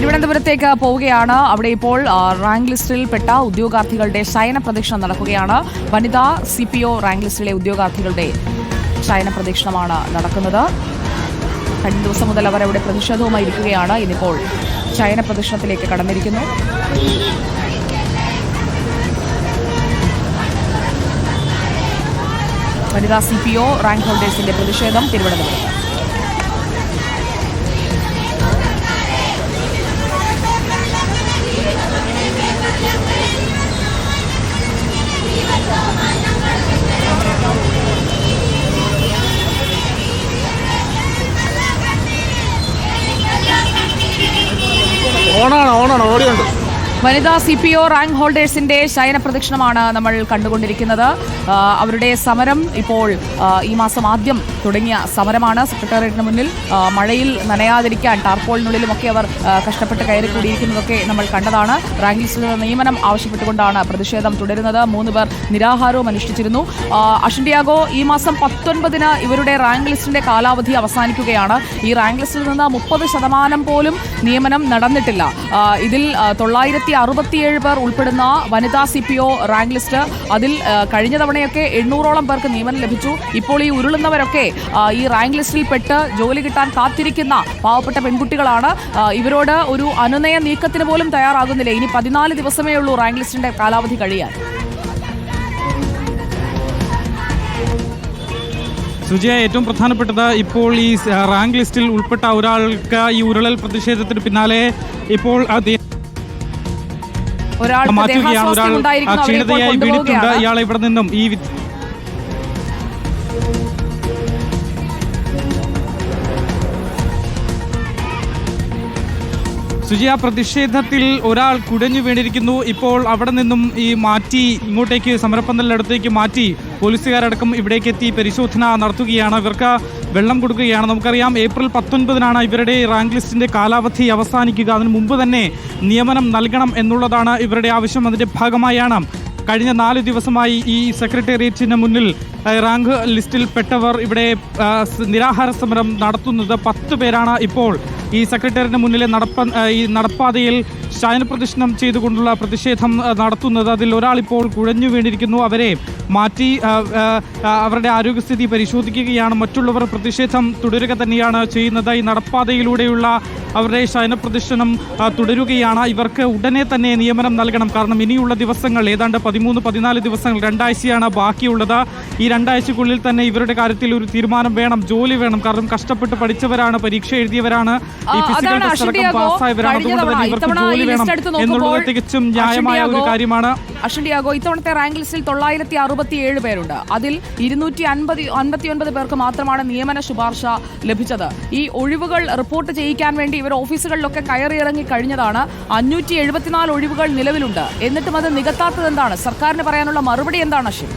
തിരുവനന്തപുരത്തേക്ക് പോവുകയാണ്. അവിടെ ഇപ്പോൾ റാങ്ക് ലിസ്റ്റിൽപ്പെട്ട ഉദ്യോഗാർത്ഥികളുടെ ശയന പ്രദക്ഷിണം നടക്കുകയാണ്. വനിതാ CPO റാങ്ക് ലിസ്റ്റിലെ ഉദ്യോഗാർത്ഥികളുടെ ശയന പ്രദക്ഷിണമാണ് നടക്കുന്നത്. കഴിഞ്ഞ ദിവസം മുതൽ അവർ അവിടെ പ്രതിഷേധവുമായി ഇരിക്കുകയാണ്. ഇന്നിപ്പോൾ ശയന പ്രദക്ഷിണത്തിലേക്ക് കടന്നിരിക്കുന്നു. വനിതാ CPO റാങ്ക് ഹോൾഡേഴ്സിന്റെ പ്രതിഷേധം തിരുവനന്തപുരത്ത്. ഓടിയുണ്ട്. വനിതാ CPO റാങ്ക് ഹോൾഡേഴ്സിന്റെ ശയന പ്രദക്ഷിണമാണ് നമ്മൾ കണ്ടുകൊണ്ടിരിക്കുന്നത്. അവരുടെ സമരം ഇപ്പോൾ ഈ മാസം ആദ്യം തുടങ്ങിയ സമരമാണ്. സെക്രട്ടേറിയറ്റിന് മുന്നിൽ മഴയിൽ നനയാതിരിക്കാൻ ടാർപോളിനുള്ളിലുമൊക്കെ അവർ കഷ്ടപ്പെട്ട് കയറിക്കൂടിയിരിക്കുന്നതൊക്കെ നമ്മൾ കണ്ടതാണ്. റാങ്ക് ലിസ്റ്റിൽ നിയമനം ആവശ്യപ്പെട്ടുകൊണ്ടാണ് പ്രതിഷേധം തുടരുന്നത്. 3 പേർ നിരാഹാരവും അനുഷ്ഠിച്ചിരുന്നു. അഷിൻഡിയാഗോ, ഈ മാസം 19-ന് ഇവരുടെ റാങ്ക് ലിസ്റ്റിന്റെ കാലാവധി അവസാനിക്കുകയാണ്. ഈ റാങ്ക് ലിസ്റ്റിൽ നിന്ന് 30% പോലും നിയമനം നടന്നിട്ടില്ല. ഇതിൽ 967 പേർ ഉൾപ്പെടുന്ന വനിതാ CPO റാങ്ക് ലിസ്റ്റ്, അതിൽ കഴിഞ്ഞ തവണയൊക്കെ 800ഓളം പേർക്ക് നിയമനം ലഭിച്ചു. ഇപ്പോൾ ഈ ഉരുളുന്നവരൊക്കെ ഈ റാങ്ക് ലിസ്റ്റിൽ പെട്ട് ജോലി കിട്ടാൻ കാത്തിരിക്കുന്ന പാവപ്പെട്ട പെൺകുട്ടികളാണ്. ഇവരോട് ഒരു അനുനയ നീക്കത്തിന് പോലും തയ്യാറാകുന്നില്ല. ഇനി 14 ദിവസമേ ഉള്ളൂ റാങ്ക് ലിസ്റ്റിന്റെ കാലാവധി കഴിയാൻ. സുജയ, ഏറ്റവും പ്രധാനപ്പെട്ടത് ഇപ്പോൾ ഈ റാങ്ക് ലിസ്റ്റിൽ ഉൾപ്പെട്ട ഒരാൾക്ക് ഈ ഉരുളൽ പ്രതിഷേധത്തിന് പിന്നാലെ ഇപ്പോൾ മാറ്റുകയാണ്. ഒരാൾ ക്ഷീണിതയായി വീണിട്ടുണ്ട്. ഇയാളെ ഇവിടെ നിന്നും ഈ സുജയ, പ്രതിഷേധത്തിൽ ഒരാൾ കുടഞ്ഞു വീണിരിക്കുന്നു. ഇപ്പോൾ അവിടെ നിന്നും ഈ മാറ്റി ഇങ്ങോട്ടേക്ക് സമരപ്പന്തലിനടുത്തേക്ക് മാറ്റി പോലീസുകാരടക്കം ഇവിടേക്ക് എത്തി പരിശോധന നടത്തുകയാണ്. ഇവർക്ക് വെള്ളം കൊടുക്കുകയാണ്. നമുക്കറിയാം, ഏപ്രിൽ 19-നാണ് ഇവരുടെ റാങ്ക് ലിസ്റ്റിന്റെ കാലാവധി അവസാനിക്കുക. അതിനു മുമ്പ് തന്നെ നിയമനം നൽകണം എന്നുള്ളതാണ് ഇവരുടെ ആവശ്യം. അതിന്റെ ഭാഗമായാണ് കഴിഞ്ഞ 4 ദിവസമായി ഈ സെക്രട്ടേറിയറ്റിന് മുന്നിൽ റാങ്ക് ലിസ്റ്റിൽ പെട്ടവർ ഇവിടെ നിരാഹാര സമരം നടത്തുന്നത്. 10 പേരാണ് ഇപ്പോൾ ഈ സെക്രട്ടേറിയറ്റിന് മുന്നിലെ നടപ്പാതയിൽ ശയന പ്രദക്ഷിണം ചെയ്തുകൊണ്ടുള്ള പ്രതിഷേധം നടത്തുന്നത്. അതിൽ ഒരാൾ ഇപ്പോൾ കുഴഞ്ഞു വീണിരിക്കുന്നു. അവരെ മാറ്റി അവരുടെ ആരോഗ്യസ്ഥിതി പരിശോധിക്കുകയാണ്. മറ്റുള്ളവർ പ്രതിഷേധം തുടരുക തന്നെയാണ് ചെയ്യുന്നത്. ഈ നടപ്പാതയിലൂടെയുള്ള അവരുടെ ശയന പ്രദക്ഷിണം തുടരുകയാണ്. ഇവർക്ക് ഉടനെ തന്നെ നിയമനം നൽകണം. കാരണം ഇനിയുള്ള ദിവസങ്ങൾ ഏതാണ്ട് 13-14 ദിവസങ്ങൾ, 2 ആഴ്ചയാണ് ബാക്കിയുള്ളത്. ഈ 2 ആഴ്ചക്കുള്ളിൽ തന്നെ ഇവരുടെ കാര്യത്തിൽ ഒരു തീരുമാനം വേണം, ജോലി വേണം. കാരണം കഷ്ടപ്പെട്ട് പഠിച്ചവരാണ്, പരീക്ഷ എഴുതിയവരാണ്, ഈ ഫിസിക്കൽ ടെസ്റ്റ് അടക്കം പാസ്സായവരാണ്. അതുകൊണ്ട് തന്നെ ഇവർക്ക് ജോലി വേണം എന്നുള്ളത് തികച്ചും ന്യായമായ ഒരു കാര്യമാണ്. അഷിൻഡിയാഗോ, ഇത്തവണത്തെ റാങ്ക് ലിസ്റ്റിൽ 967 പേരുണ്ട്. അതിൽ 259 പേർക്ക് മാത്രമാണ് നിയമന ശുപാർശ ലഭിച്ചത്. ഈ ഒഴിവുകൾ റിപ്പോർട്ട് ചെയ്യിക്കാൻ വേണ്ടി ഇവർ ഓഫീസുകളിലൊക്കെ കയറിയിറങ്ങി കഴിഞ്ഞതാണ്. 574 ഒഴിവുകൾ നിലവിലുണ്ട്. എന്നിട്ടും അത് നികത്താത്തത് എന്താണ്? സർക്കാരിന് പറയാനുള്ള മറുപടി എന്താണ് അശ്വിൻ?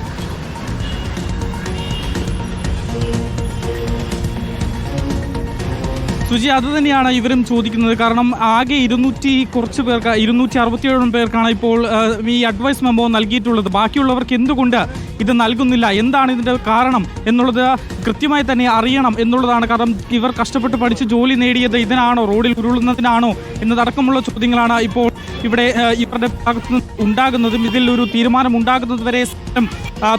സുജി, അത് തന്നെയാണ് ഇവരും ചോദിക്കുന്നത്. കാരണം ആകെ 267 പേർക്കാണ് ഇപ്പോൾ ഈ അഡ്വൈസ് മെമ്മോ നൽകിയിട്ടുള്ളത്. ബാക്കിയുള്ളവർക്ക് എന്തുകൊണ്ട് ഇത് നൽകുന്നില്ല, എന്താണ് ഇതിൻ്റെ കാരണം എന്നുള്ളത് കൃത്യമായി തന്നെ അറിയണം എന്നുള്ളതാണ്. കാരണം ഇവർ കഷ്ടപ്പെട്ട് പഠിച്ച് ജോലി നേടിയത് ഇതിനാണോ, റോഡിൽ ഉരുളുന്നതിനാണോ എന്നതടക്കമുള്ള ചോദ്യങ്ങളാണ് ഇപ്പോൾ ഇവിടെ ഇവരുടെ ഭാഗത്ത് നിന്ന് ഉണ്ടാകുന്നതും. ഇതിൽ ഒരു തീരുമാനം ഉണ്ടാകുന്നത് വരെ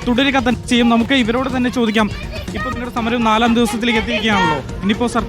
തുടരുക തന്നെ ചെയ്യും. നമുക്ക് ഇവരോട് തന്നെ ചോദിക്കാം. ഇപ്പോൾ നിങ്ങളുടെ സമരം 4-ാം ദിവസത്തിലേക്ക് എത്തിയിരിക്കുകയാണല്ലോ. ഇനിയിപ്പോൾ സർക്കാർ